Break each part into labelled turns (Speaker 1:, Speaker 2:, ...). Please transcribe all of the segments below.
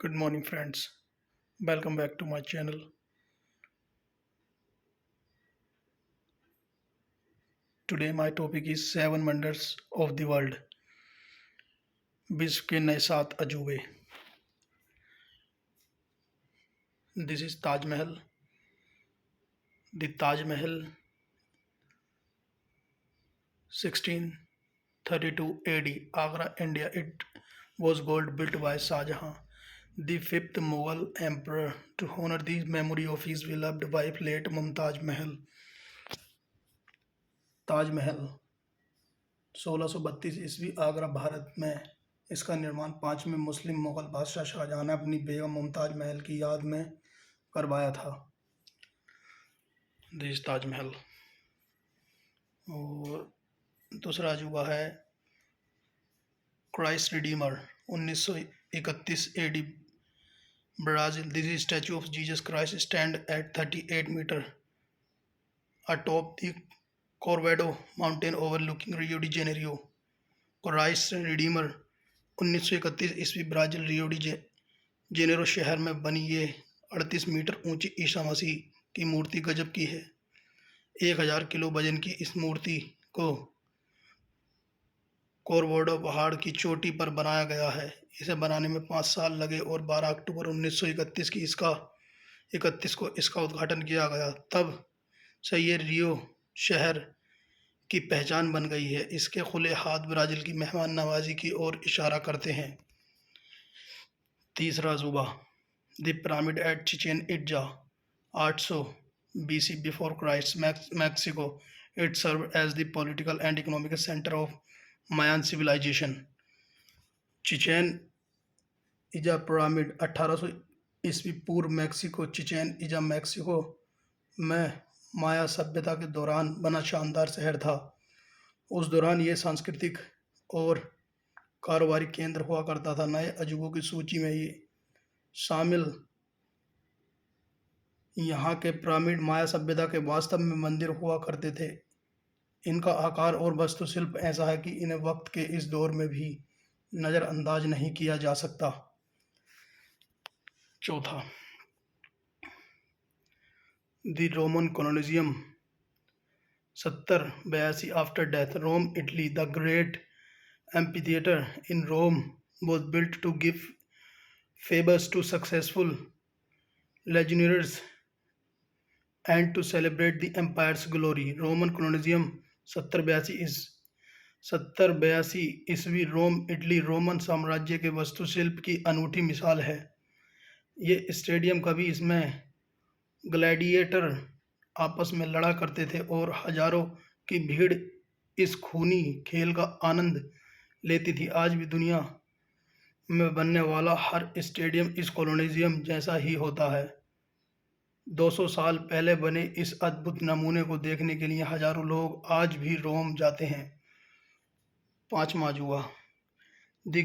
Speaker 1: Good morning, friends. Welcome back to my channel. Today, my topic is Seven Wonders of the World. विश्व के नए सात अजूबे. This is Taj Mahal. The Taj Mahal, 1632 AD, Agra, India. It was gold built by Shah Jahan, the fifth Mughal emperor, to honor the memory of his beloved wife, late Mumtaz Mahal. Taj Mahal 1632 ईस्वी, आगरा, भारत में. इसका निर्माण पांचवें मुस्लिम मुगल बादशाह शाहजहां ने अपनी बेगम मुमताज महल की याद में करवाया था. दिस ताजमहल. और दूसरा अजूबा है Christ Redeemer, 1931 AD, Brazil. This statue of Jesus Christ stand at 38 metre atop the Corcovado Mountain overlooking Rio de Janeiro. Christ Redeemer 1931 ईस्वी, ब्राज़ील, रियो डी जेनेरो शहर में बनी ये 38 मीटर ऊंची ईसा मसीह की मूर्ति गजब की है. 1000 किलो वजन की इस मूर्ति को कोरवोडो पहाड़ की चोटी पर बनाया गया है. इसे बनाने में 5 साल लगे और 12 अक्टूबर 1931 को इसका उद्घाटन किया गया. तब से ये रियो शहर की पहचान बन गई है. इसके खुले हाथ ब्राज़ील की मेहमान नवाजी की ओर इशारा करते हैं. तीसरा अजूबा, the pyramid at Chichen Itza, 800 BC before Christ, Mexico. It serve as the political and economic centre of Mayan civilisation. Chichen Itza pyramid 1800 ईस्वी पूर्व, मैक्सिको. चिचेन इजा मैक्सिको में माया सभ्यता के दौरान बना शानदार शहर था. उस दौरान ये सांस्कृतिक और कारोबारी केंद्र हुआ करता था. नए अजूबों की सूची में ये शामिल यहाँ के पिरामिड माया सभ्यता के वास्तव में मंदिर हुआ करते थे. इनका आकार और वास्तुशिल्प ऐसा है कि इन्हें वक्त के इस दौर में भी नज़रअंदाज नहीं किया जा सकता. चौथा, the Roman Colosseum, 70-82 after death, Rome, Italy. The great amphitheatre in Rome was built to give favors to successful legionaries and to celebrate the empire's glory. Roman Colosseum 70-82 ईस्वी, रोम, इटली. रोमन साम्राज्य के वास्तुशिल्प की अनूठी मिसाल है. ये स्टेडियम, कभी इसमें ग्लैडिएटर आपस में लड़ा करते थे और हजारों की भीड़ इस खूनी खेल का आनंद लेती थी. आज भी दुनिया में बनने वाला हर स्टेडियम इस कॉलोनियम जैसा ही होता है. 200 साल पहले बने इस अद्भुत नमूने को देखने के लिए हजारों लोग आज भी रोम जाते हैं. पांचवा अजूबा, the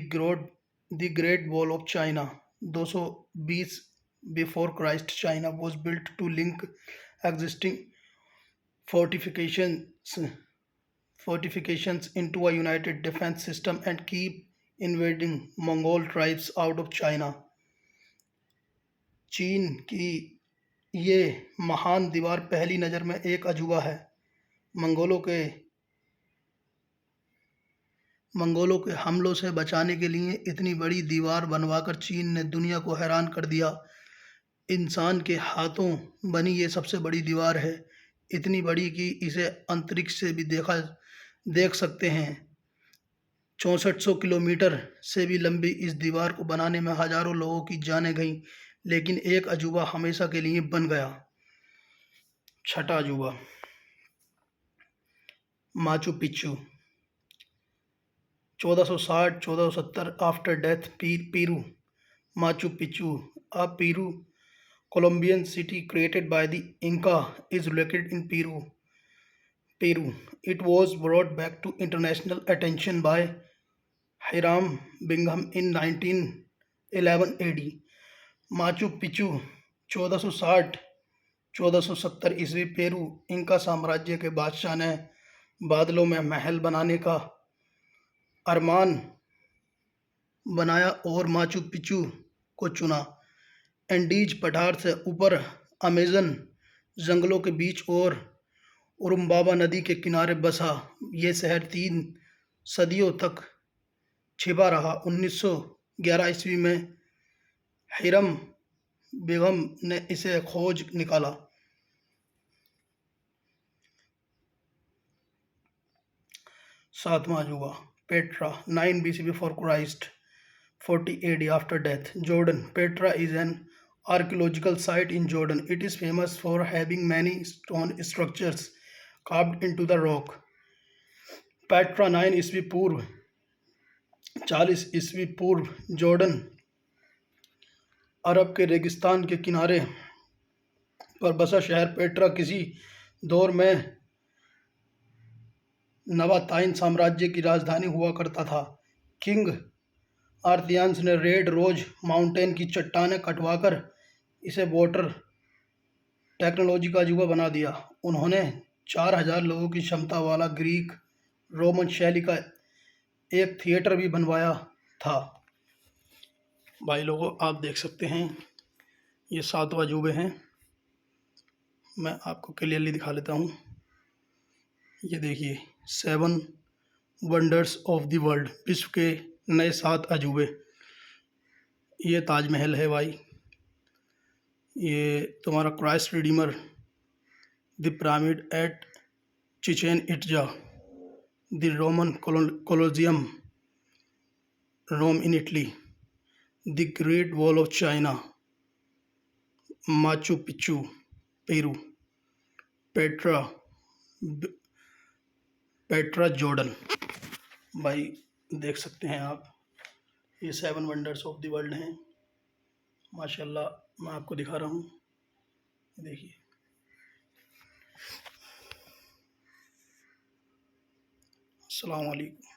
Speaker 1: Great Wall of China, 220 before Christ. China was built to link existing fortifications into a united defense system and keep invading Mongol tribes out of China. चीन की ये महान दीवार पहली नज़र में एक अजूबा है. मंगोलों के हमलों से बचाने के लिए इतनी बड़ी दीवार बनवाकर चीन ने दुनिया को हैरान कर दिया. इंसान के हाथों बनी ये सबसे बड़ी दीवार है. इतनी बड़ी कि इसे अंतरिक्ष से भी देख सकते हैं. 6400 किलोमीटर से भी लंबी इस दीवार को बनाने में हजारों लोगों की जानें गईं, लेकिन एक अजूबा हमेशा के लिए बन गया. छठा अजूबा, Machu Picchu, 1460-1470 after death, Peru. Machu Picchu, a Peru Colombian city created by the Inca, is located in Peru. It was brought back to international attention by Hiram Bingham in 1911 AD. Machu Picchu 1460-1470 ईस्वी, Peru. Inca साम्राज्य के बादशाह ने बादलों में महल बनाने का अरमान बनाया और माचू पिच्चू को चुना। एंडीज पठार से ऊपर अमेज़न जंगलों के बीच और उरुम्बाबा नदी के किनारे बसा ये शहर 3 सदियों तक छिपा रहा। 1911 ईस्वी में हिरम बेगम ने इसे खोज निकाला। 7वां अजूबा Petra 9 BC before Christ 40 AD after death. Jordan. Petra is an archaeological site in Jordan. It is famous for having many stone structures carved into the rock. Petra 9 ईस्वी पूर्व 40 ईस्वी पूर्व जॉर्डन अरब के रेगिस्तान के किनारे पर बसा शहर पेट्रा किसी दौर में नबाताइन साम्राज्य की राजधानी हुआ करता था। किंग आर्थियंस ने रेड रोज माउंटेन की चट्टानें कटवाकर इसे वाटर टेक्नोलॉजी का अजूबा बना दिया। उन्होंने 4000 लोगों की क्षमता वाला ग्रीक रोमन शैली का एक थिएटर भी बनवाया था। भाई लोगों, आप देख सकते हैं ये 7 अजूबे हैं। मैं आपको क्लियरली दिखा लेता हूँ। ये देखिए 7 वंडर्स ऑफ द वर्ल्ड, विश्व के नए 7 अजूबे। ये ताजमहल है भाई, ये तुम्हारा Christ Redeemer, the pyramid at Chichen Itza, the Roman Colosseum Rome in Italy, the Great Wall of China, Machu Picchu Peru, Petra Jordan. भाई देख सकते हैं आप, ये 7 वंडर्स ऑफ द वर्ल्ड हैं। माशाल्लाह, मैं आपको दिखा रहा हूँ, देखिए। अस्सलाम वालेकुम।